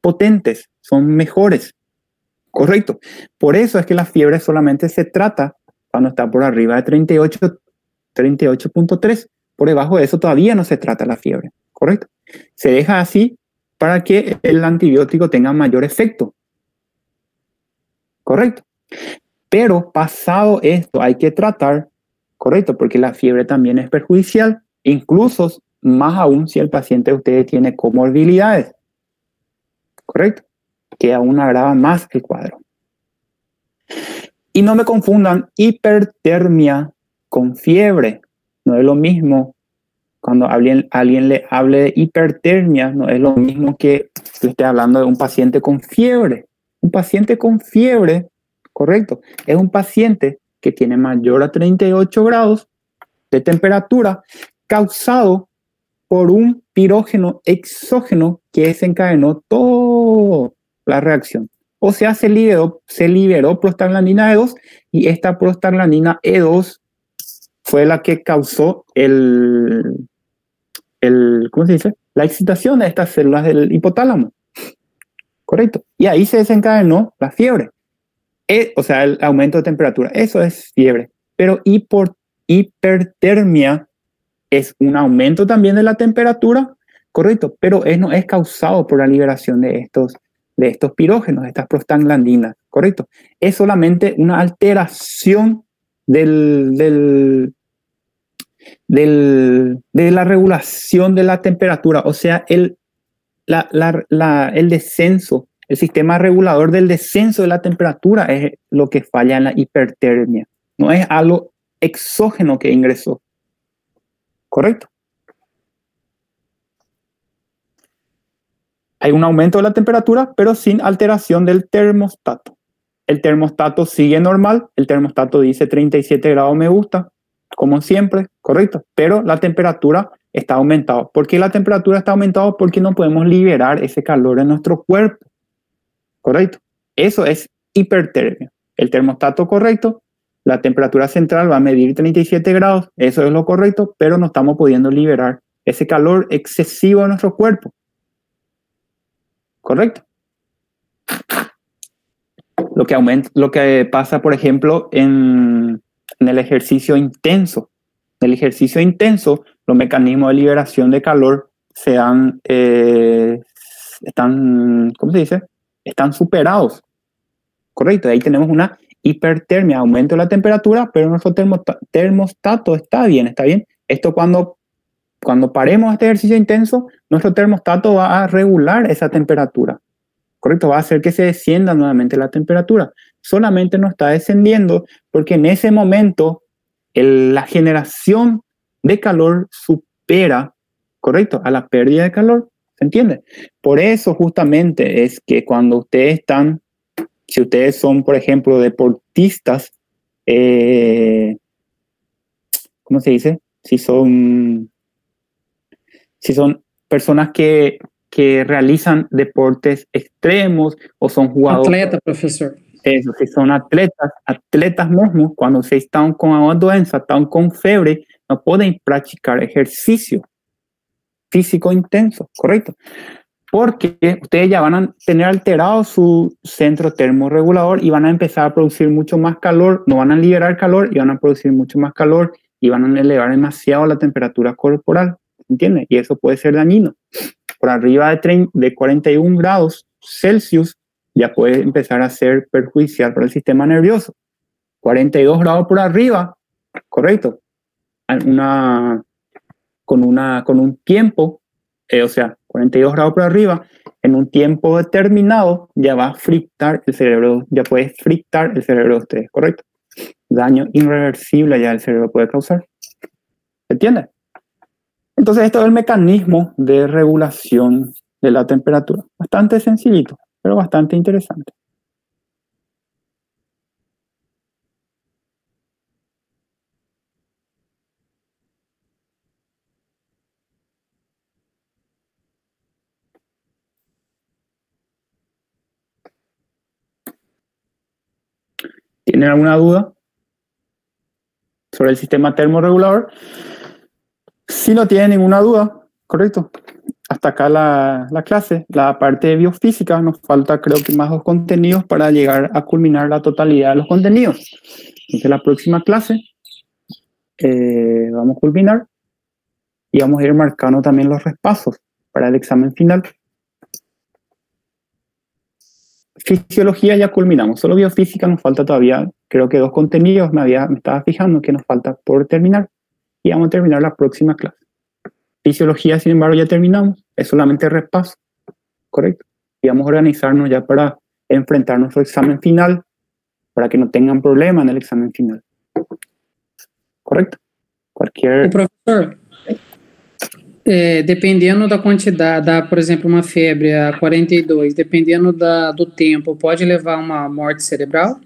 potentes, son mejores. Correcto. Por eso es que la fiebre solamente se trata cuando está por arriba de 38.3. Por debajo de eso todavía no se trata la fiebre. Correcto. Se deja así para que el antibiótico tenga mayor efecto. Correcto. Pero pasado esto hay que tratar, correcto, porque la fiebre también es perjudicial, incluso más aún si el paciente de ustedes tiene comorbilidades. Correcto. Que aún agrava más el cuadro. Y no me confundan hipertermia con fiebre. No es lo mismo. Cuando alguien le hable de hipertermia, no es lo mismo que le esté hablando de un paciente con fiebre. Un paciente con fiebre, correcto, es un paciente que tiene mayor a 38 grados de temperatura causado por un pirógeno exógeno que desencadenó toda la reacción. O sea, se liberó prostaglandina E2 y esta prostaglandina E2 fue la que causó ¿cómo se dice? La excitación de estas células del hipotálamo. Correcto. Y ahí se desencadenó la fiebre. O sea, el aumento de temperatura. Eso es fiebre. Pero hipertermia es un aumento también de la temperatura, correcto, pero no es causado por la liberación de estos pirógenos, de estas prostaglandinas, correcto. Es solamente una alteración de la regulación de la temperatura, o sea, el descenso, el sistema regulador del descenso de la temperatura es lo que falla en la hipertermia, no es algo exógeno que ingresó. Correcto. Hay un aumento de la temperatura, pero sin alteración del termostato. El termostato sigue normal. El termostato dice 37 grados me gusta, como siempre, correcto. Pero la temperatura está aumentada. ¿Por qué la temperatura está aumentada? Porque no podemos liberar ese calor en nuestro cuerpo. Correcto. Eso es hipertermia. El termostato correcto. La temperatura central va a medir 37 grados, eso es lo correcto, pero no estamos pudiendo liberar ese calor excesivo de nuestro cuerpo. ¿Correcto? Lo que pasa, por ejemplo, en el ejercicio intenso. En el ejercicio intenso, los mecanismos de liberación de calor están, ¿cómo se dice? Están superados. Correcto, ahí tenemos una hipertermia, aumento de la temperatura, pero nuestro termostato está bien. Esto cuando paremos este ejercicio intenso, nuestro termostato va a regular esa temperatura. Correcto, va a hacer que se descienda nuevamente la temperatura. Solamente no está descendiendo porque en ese momento la generación de calor supera, correcto, a la pérdida de calor. ¿Se entiende? Por eso justamente es que cuando ustedes están, si ustedes son, por ejemplo, deportistas, ¿cómo se dice? Si son personas que realizan deportes extremos o son jugadores. Atleta, profesor. Eso, si son atletas mismos, cuando se están con una doença, están con fiebre, no pueden practicar ejercicio físico intenso, ¿correcto? Porque ustedes ya van a tener alterado su centro termorregulador y van a empezar a producir mucho más calor, no van a liberar calor y van a producir mucho más calor y van a elevar demasiado la temperatura corporal, ¿entiendes? Y eso puede ser dañino. Por arriba de 41 grados Celsius ya puede empezar a ser perjudicial para el sistema nervioso. 42 grados por arriba, correcto, con un tiempo, o sea, 42 grados por arriba, en un tiempo determinado, ya va a fritar el cerebro, ya puede fritar el cerebro de ustedes, correcto. Daño irreversible ya el cerebro puede causar. ¿Entiendes? Entonces, esto es el mecanismo de regulación de la temperatura. Bastante sencillito, pero bastante interesante. ¿Tienen alguna duda sobre el sistema termorregulador? Si no tienen ninguna duda, correcto. Hasta acá la clase, la parte de biofísica. Nos falta, creo que, más 2 contenidos para llegar a culminar la totalidad de los contenidos. Entonces, la próxima clase vamos a culminar y vamos a ir marcando también los repasos para el examen final. Fisiología ya culminamos, solo biofísica nos falta todavía, creo que 2 contenidos, me estaba fijando que nos falta por terminar y vamos a terminar la próxima clase. Fisiología, sin embargo, ya terminamos, es solamente repaso, correcto, y vamos a organizarnos ya para enfrentar nuestro examen final, para que no tengan problema en el examen final, correcto. O professor, dependendo da quantidade, por exemplo, uma febre a 42, dependendo do tempo, pode levar a uma morte cerebral?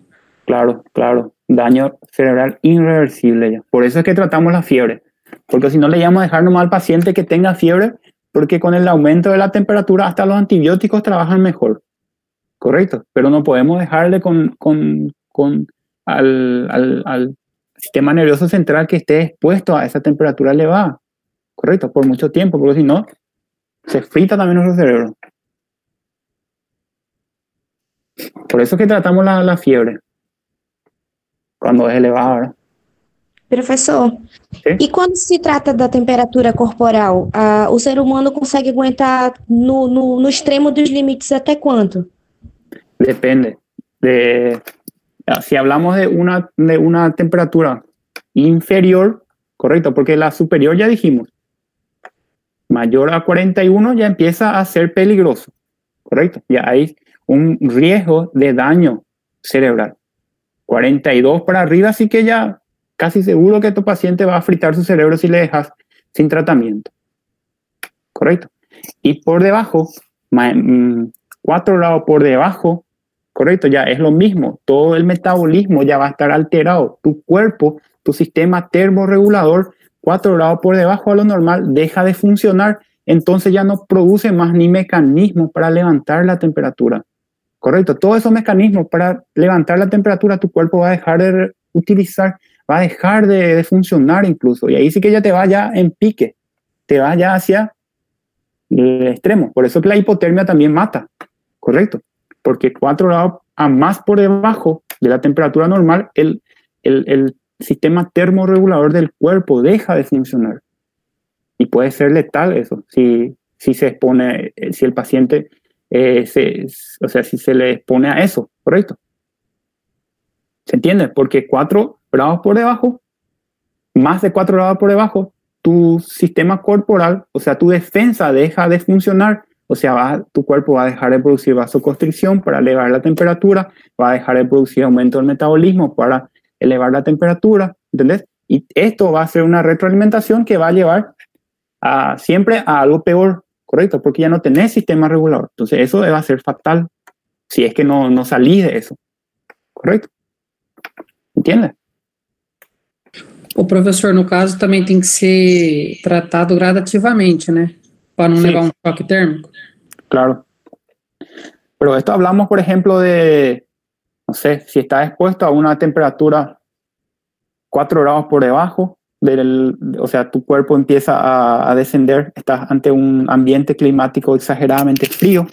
Claro, daño cerebral irreversible ya. Por eso es que tratamos la fiebre, porque si no le íbamos a dejar nomás al paciente que tenga fiebre, porque con el aumento de la temperatura hasta los antibióticos trabajan mejor, correcto, pero no podemos dejarle al sistema nervioso central que esté expuesto a esa temperatura elevada, correcto, por mucho tiempo, porque si no, se frita también nuestro cerebro. Por eso es que tratamos la fiebre, cuando es elevada, ¿verdad? Professor, Sim? E quando se trata da temperatura corporal, o ser humano consegue aguentar no extremo dos limites até quanto? Depende. Si hablamos de una temperatura inferior, correcto, porque la superior ya dijimos, mayor a 41 ya empieza a ser peligroso, correcto, ya hay un riesgo de daño cerebral. 42 para arriba sí que ya casi seguro que tu paciente va a fritar su cerebro si le dejas sin tratamiento, correcto. Y por debajo, 4 grados por debajo, correcto, ya es lo mismo, todo el metabolismo ya va a estar alterado, tu cuerpo, tu sistema termorregulador, 4 grados por debajo de lo normal, deja de funcionar, entonces ya no produce más ni mecanismos para levantar la temperatura, correcto, todos esos mecanismos para levantar la temperatura tu cuerpo va a dejar de utilizar, va a dejar de funcionar incluso, y ahí sí que ya te va ya en pique, te va ya hacia el extremo, por eso que la hipotermia también mata, correcto, porque 4 grados a más por debajo de la temperatura normal, el sistema termorregulador del cuerpo deja de funcionar, y puede ser letal eso, si se expone, si el paciente, si se le expone a eso, correcto. ¿Se entiende? Porque 4 grados por debajo, más de 4 grados por debajo, tu sistema corporal, o sea, tu defensa deja de funcionar, o sea, tu cuerpo va a dejar de producir vasoconstricción para elevar la temperatura, va a dejar de producir aumento del metabolismo para elevar la temperatura, ¿entendés? Y esto va a ser una retroalimentación que va a llevar siempre a algo peor, ¿correcto? Porque ya no tenés sistema regulador. Entonces eso va a ser fatal si es que no salís de eso, ¿correcto? Entende? O professor, no caso, também tem que ser tratado gradativamente, né? Para não levar um choque térmico. Claro. Pero esto hablamos, por ejemplo, de, no sé, si estás expuesto a una temperatura 4 grados por debajo, o sea, tu cuerpo empieza a descender, estás ante un ambiente climático exageradamente frío,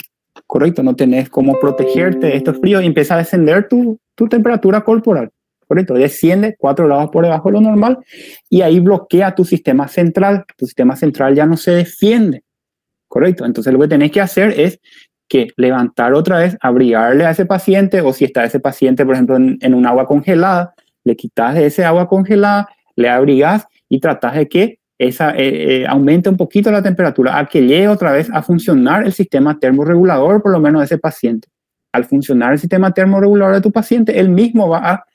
correcto, no tenés cómo protegerte de estos fríos y empieza a descender tu temperatura corporal, correcto, desciende 4 grados por debajo de lo normal y ahí bloquea tu sistema central ya no se defiende, correcto, entonces lo que tenés que hacer es que levantar otra vez, abrigarle a ese paciente, o si está ese paciente, por ejemplo, en un agua congelada, le quitas de ese agua congelada, le abrigas y tratas de que aumente un poquito la temperatura, a que llegue otra vez a funcionar el sistema termorregulador, por lo menos de ese paciente. Al funcionar el sistema termorregulador de tu paciente, él mismo va a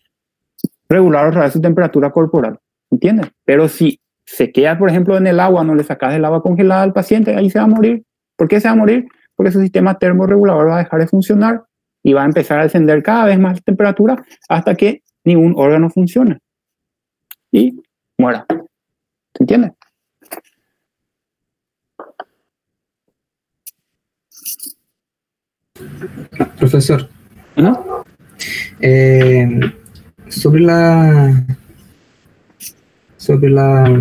regular otra vez su temperatura corporal, ¿entiendes? Pero si se queda, por ejemplo, en el agua, no le sacas el agua congelada al paciente, ahí se va a morir. ¿Por qué se va a morir? Porque su sistema termorregulador va a dejar de funcionar y va a empezar a descender cada vez más la temperatura hasta que ningún órgano funcione y muera. ¿Se entiende? Profesor, ¿no? sobre la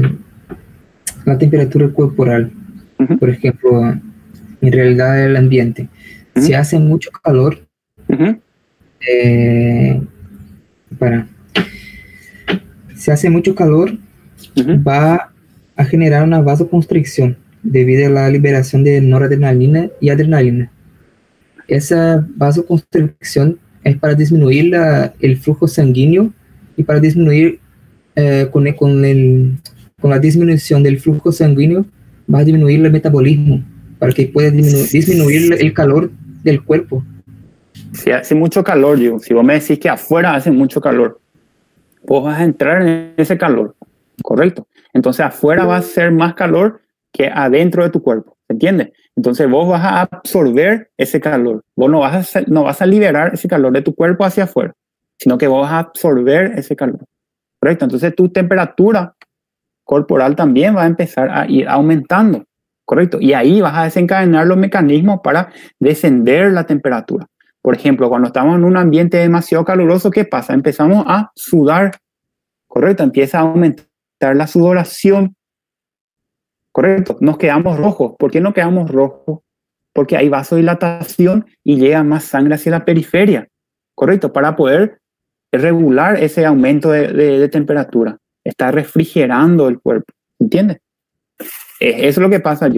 temperatura corporal, por ejemplo, en realidad del ambiente, si hace mucho calor, si hace mucho calor, va a generar una vasoconstricción debido a la liberación de noradrenalina y adrenalina. Esa vasoconstricción es para disminuir el flujo sanguíneo y para disminuir con la disminución del flujo sanguíneo va a disminuir el metabolismo para que pueda disminuir el calor del cuerpo. Si hace mucho calor, si vos me decís que afuera hace mucho calor, vos vas a entrar en ese calor, ¿correcto? Entonces afuera va a ser más calor que adentro de tu cuerpo, ¿entiendes? Entonces vos vas a absorber ese calor, vos no vas a liberar ese calor de tu cuerpo hacia afuera, sino que vos vas a absorber ese calor, ¿correcto? Entonces tu temperatura corporal también va a empezar a ir aumentando, ¿correcto? Y ahí vas a desencadenar los mecanismos para descender la temperatura. Por ejemplo, cuando estamos en un ambiente demasiado caluroso, ¿qué pasa? Empezamos a sudar, ¿correcto? Empieza a aumentar la sudoración, ¿correcto? Nos quedamos rojos. ¿Por qué no quedamos rojos? Porque hay vasodilatación y llega más sangre hacia la periferia, ¿correcto? Para poder regular ese aumento de temperatura. Está refrigerando el cuerpo, ¿entiendes? Eso es lo que pasa,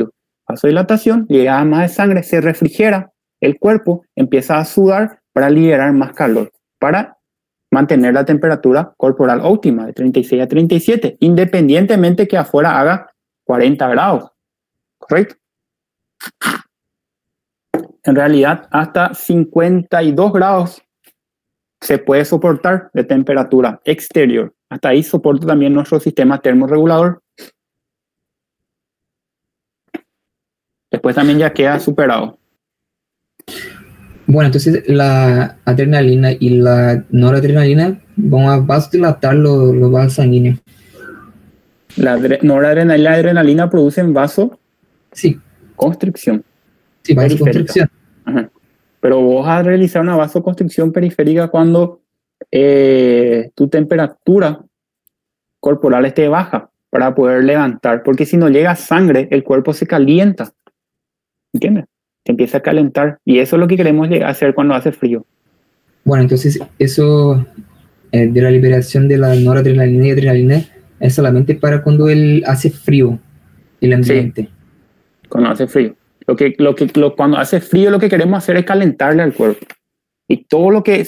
vasodilatación, llega más de sangre, se refrigera el cuerpo, empieza a sudar para liberar más calor, para mantener la temperatura corporal óptima de 36 a 37, independientemente que afuera haga 40 grados, ¿correcto? En realidad, hasta 52 grados se puede soportar de temperatura exterior. Hasta ahí soporta también nuestro sistema termorregulador. Después también ya queda superado. Bueno, entonces la adrenalina y la noradrenalina van a vasodilatar los vasos sanguíneos. La noradrenalina y la adrenalina producen vasoconstricción. Sí, vasoconstricción. Ajá. Pero vos vas a realizar una vasoconstricción periférica cuando tu temperatura corporal esté baja para poder levantar, porque si no llega sangre, el cuerpo se calienta, ¿entiendes? Se empieza a calentar y eso es lo que queremos hacer cuando hace frío. Bueno, entonces eso de la liberación de la noradrenalina y adrenalina es solamente para cuando hace frío el ambiente. Sí, cuando hace frío. Cuando hace frío lo que queremos hacer es calentarle al cuerpo. Y todo lo que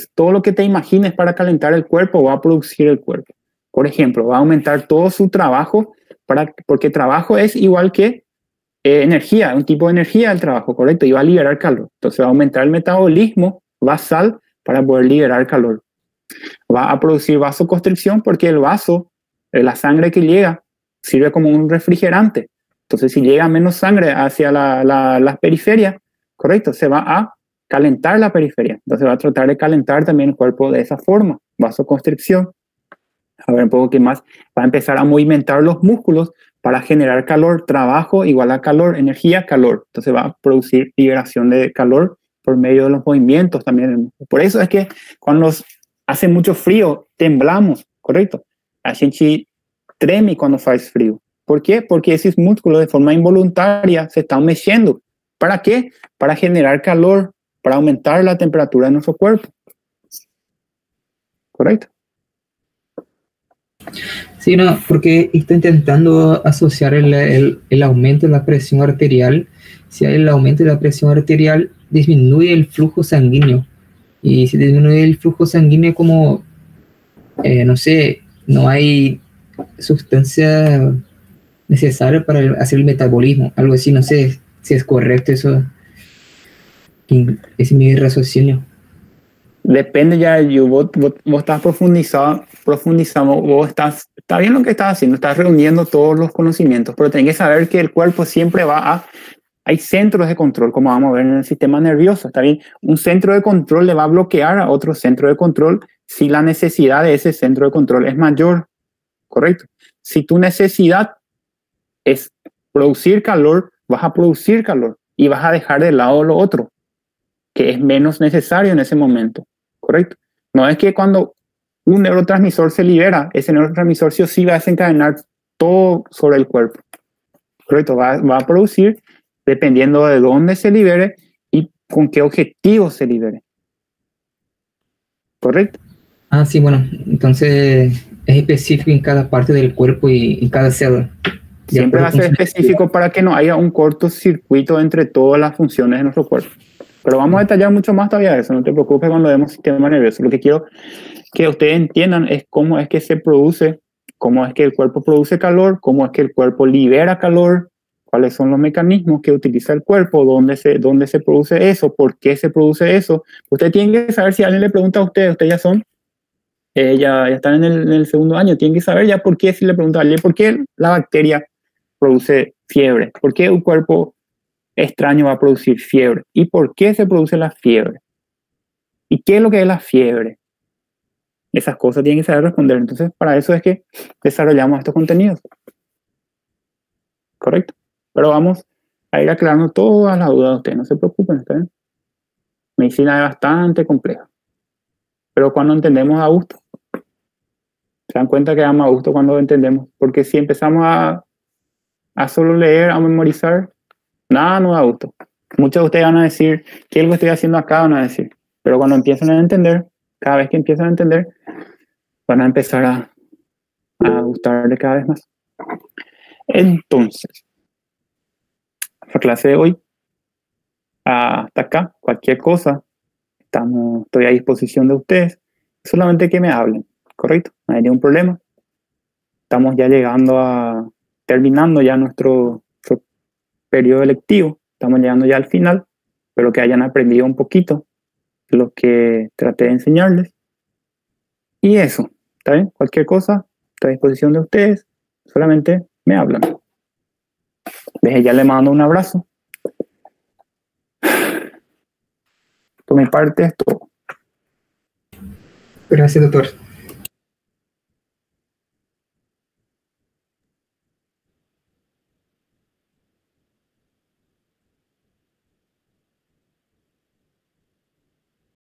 te imagines para calentar el cuerpo va a producir el cuerpo. Por ejemplo, va a aumentar todo su trabajo, porque trabajo es igual que energía, un tipo de energía del trabajo, ¿correcto? Y va a liberar calor. Entonces va a aumentar el metabolismo basal para poder liberar calor. Va a producir vasoconstricción porque el vaso, la sangre que llega, sirve como un refrigerante. Entonces, si llega menos sangre hacia las periferias, ¿correcto? Se va a calentar la periferia. Entonces, va a tratar de calentar también el cuerpo de esa forma. Vasoconstricción. A ver un poco qué más. Va a empezar a movimentar los músculos para generar calor. Trabajo igual a calor. Energía, calor. Entonces, va a producir liberación de calor por medio de los movimientos también. Por eso es que cuando hace mucho frío, temblamos, ¿correcto? A gente treme cuando hace frío. ¿Por qué? Porque esos músculos de forma involuntaria se están meciendo. ¿Para qué? Para generar calor, para aumentar la temperatura de nuestro cuerpo. ¿Correcto? Sí, no, porque estoy intentando asociar el aumento de la presión arterial. Si hay el aumento de la presión arterial, disminuye el flujo sanguíneo. Y si disminuye el flujo sanguíneo, como, no sé, no hay sustancia necesaria para hacer el metabolismo, algo así, no sé si es correcto eso, es mi raciocinio. Depende ya, vos estás profundizando, está bien lo que estás haciendo, estás reuniendo todos los conocimientos, pero tenés que saber que el cuerpo siempre hay centros de control, como vamos a ver en el sistema nervioso, está bien, un centro de control le va a bloquear a otro centro de control si la necesidad de ese centro de control es mayor, correcto. Si tu necesidad es producir calor, vas a producir calor y vas a dejar de lado lo otro, que es menos necesario en ese momento, ¿correcto? No es que cuando un neurotransmisor se libera, ese neurotransmisor sí o sí va a desencadenar todo sobre el cuerpo, ¿correcto? Va a producir dependiendo de dónde se libere y con qué objetivo se libere, ¿correcto? Ah, sí, bueno, entonces es específico en cada parte del cuerpo y en cada célula. Siempre va a ser específico para que no haya un cortocircuito entre todas las funciones de nuestro cuerpo. Pero vamos a detallar mucho más todavía eso, no te preocupes cuando vemos sistema nervioso. Lo que quiero que ustedes entiendan es cómo es que se produce, cómo es que el cuerpo produce calor, cómo es que el cuerpo libera calor, cuáles son los mecanismos que utiliza el cuerpo, dónde se produce eso, por qué se produce eso. Ustedes tienen que saber, si alguien le pregunta a ustedes ya son, ya están en el segundo año, tienen que saber ya por qué, si le preguntan a alguien, por qué la bacteria produce fiebre, por qué un cuerpo extraño va a producir fiebre y por qué se produce la fiebre y qué es lo que es la fiebre. Esas cosas tienen que saber responder. Entonces, para eso es que desarrollamos estos contenidos. ¿Correcto? Pero vamos a ir aclarando todas las dudas de ustedes, no se preocupen, ¿está bien? Medicina es bastante compleja, pero cuando entendemos da gusto. Se dan cuenta que da más gusto cuando entendemos, porque si empezamos a solo leer, a memorizar, nada nos da gusto. Muchos de ustedes van a decir, ¿qué es lo que estoy haciendo acá? Van a decir, pero cuando empiezan a entender, cada vez que empiezan a entender, van a empezar a gustarle cada vez más. Entonces, la clase de hoy, hasta acá, cualquier cosa, estoy a disposición de ustedes, solamente que me hablen, ¿correcto? No hay ningún problema. Estamos ya terminando ya nuestro periodo lectivo, estamos llegando ya al final, pero que hayan aprendido un poquito lo que traté de enseñarles. Y eso, ¿está bien? Cualquier cosa, estoy a disposición de ustedes, solamente me hablan. Desde ya le mando un abrazo. Por mi parte es todo. Gracias, doctor.